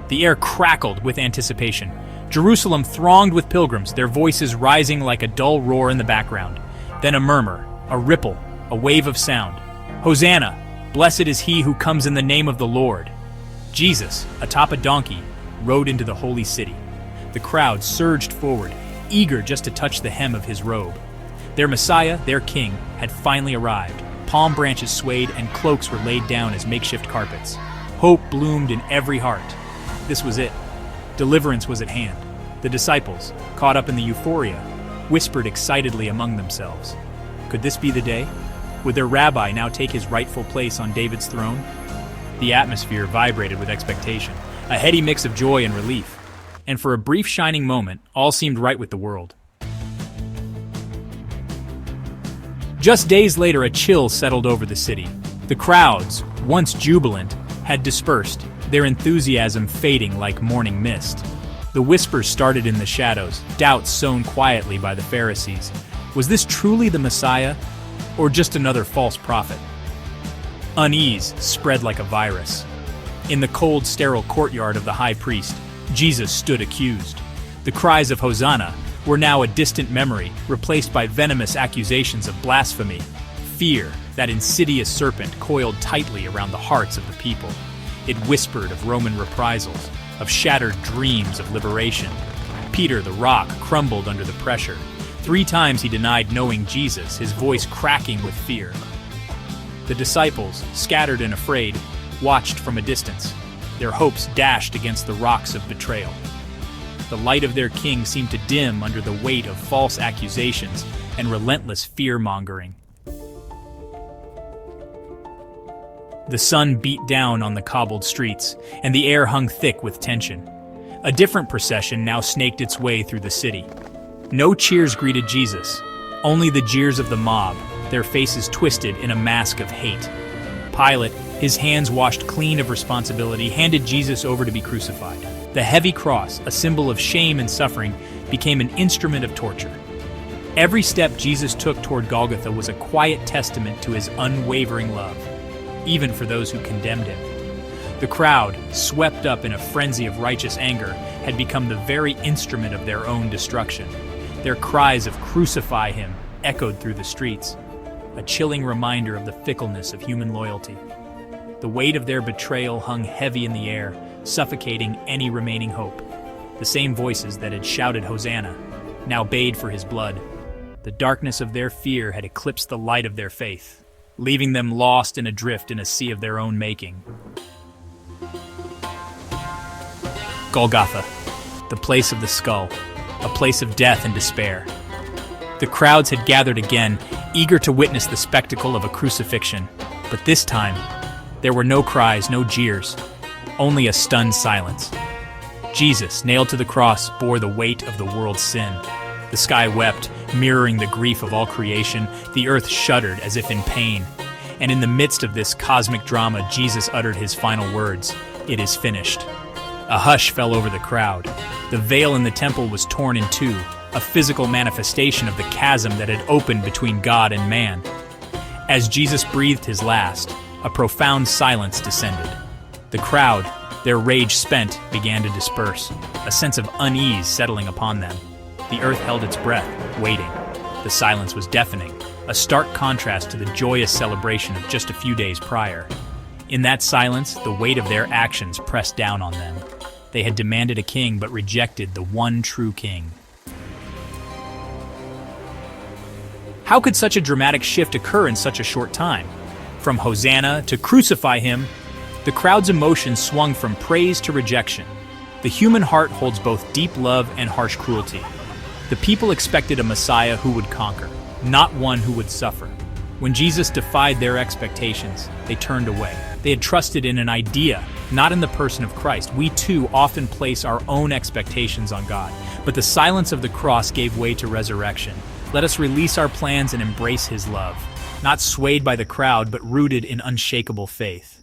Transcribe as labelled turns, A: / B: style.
A: The air crackled with anticipation. Jerusalem thronged with pilgrims, their voices rising like a dull roar in the background. Then a murmur, a ripple, a wave of sound. Hosanna! Blessed is he who comes in the name of the Lord. Jesus, atop a donkey, rode into the holy city. The crowd surged forward, eager just to touch the hem of his robe. Their Messiah, their King, had finally arrived. Palm branches swayed and cloaks were laid down as makeshift carpets. Hope bloomed in every heart. This was it. Deliverance was at hand. The disciples, caught up in the euphoria, whispered excitedly among themselves. Could this be the day? Would their rabbi now take his rightful place on David's throne? The atmosphere vibrated with expectation, a heady mix of joy and relief. And for a brief shining moment, all seemed right with the world. Just days later, a chill settled over the city. The crowds, once jubilant, had dispersed, their enthusiasm fading like morning mist. The whispers started in the shadows, doubts sown quietly by the Pharisees. Was this truly the Messiah, or just another false prophet? Unease spread like a virus. In the cold, sterile courtyard of the high priest, Jesus stood accused. The cries of Hosanna were now a distant memory, replaced by venomous accusations of blasphemy. Fear, that insidious serpent, coiled tightly around the hearts of the people. It whispered of Roman reprisals, of shattered dreams of liberation. Peter the rock crumbled under the pressure. 3 times he denied knowing Jesus, his voice cracking with fear. The disciples, scattered and afraid, watched from a distance, their hopes dashed against the rocks of betrayal. The light of their king seemed to dim under the weight of false accusations and relentless fear-mongering. The sun beat down on the cobbled streets, and the air hung thick with tension. A different procession now snaked its way through the city. No cheers greeted Jesus, only the jeers of the mob, their faces twisted in a mask of hate. Pilate, his hands washed clean of responsibility, handed Jesus over to be crucified. The heavy cross, a symbol of shame and suffering, became an instrument of torture. Every step Jesus took toward Golgotha was a quiet testament to his unwavering love, even for those who condemned him. The crowd, swept up in a frenzy of righteous anger, had become the very instrument of their own destruction. Their cries of "Crucify him" echoed through the streets, a chilling reminder of the fickleness of human loyalty. The weight of their betrayal hung heavy in the air, suffocating any remaining hope. The same voices that had shouted Hosanna now bayed for his blood. The darkness of their fear had eclipsed the light of their faith, leaving them lost and adrift in a sea of their own making. Golgotha, the place of the skull, a place of death and despair. The crowds had gathered again, eager to witness the spectacle of a crucifixion. But this time, there were no cries, no jeers, only a stunned silence. Jesus, nailed to the cross, bore the weight of the world's sin. The sky wept, mirroring the grief of all creation. The earth shuddered as if in pain. And in the midst of this cosmic drama, Jesus uttered his final words, "It is finished." A hush fell over the crowd. The veil in the temple was torn in two, a physical manifestation of the chasm that had opened between God and man. As Jesus breathed his last, a profound silence descended. The crowd, their rage spent, began to disperse, a sense of unease settling upon them. The earth held its breath, waiting. The silence was deafening, a stark contrast to the joyous celebration of just a few days prior. In that silence, the weight of their actions pressed down on them. They had demanded a king but rejected the one true king. How could such a dramatic shift occur in such a short time? From Hosanna to "Crucify him," the crowd's emotions swung from praise to rejection. The human heart holds both deep love and harsh cruelty. The people expected a Messiah who would conquer, not one who would suffer. When Jesus defied their expectations, they turned away. They had trusted in an idea, not in the person of Christ. We too often place our own expectations on God, but the silence of the cross gave way to resurrection. Let us release our plans and embrace his love, not swayed by the crowd, but rooted in unshakable faith.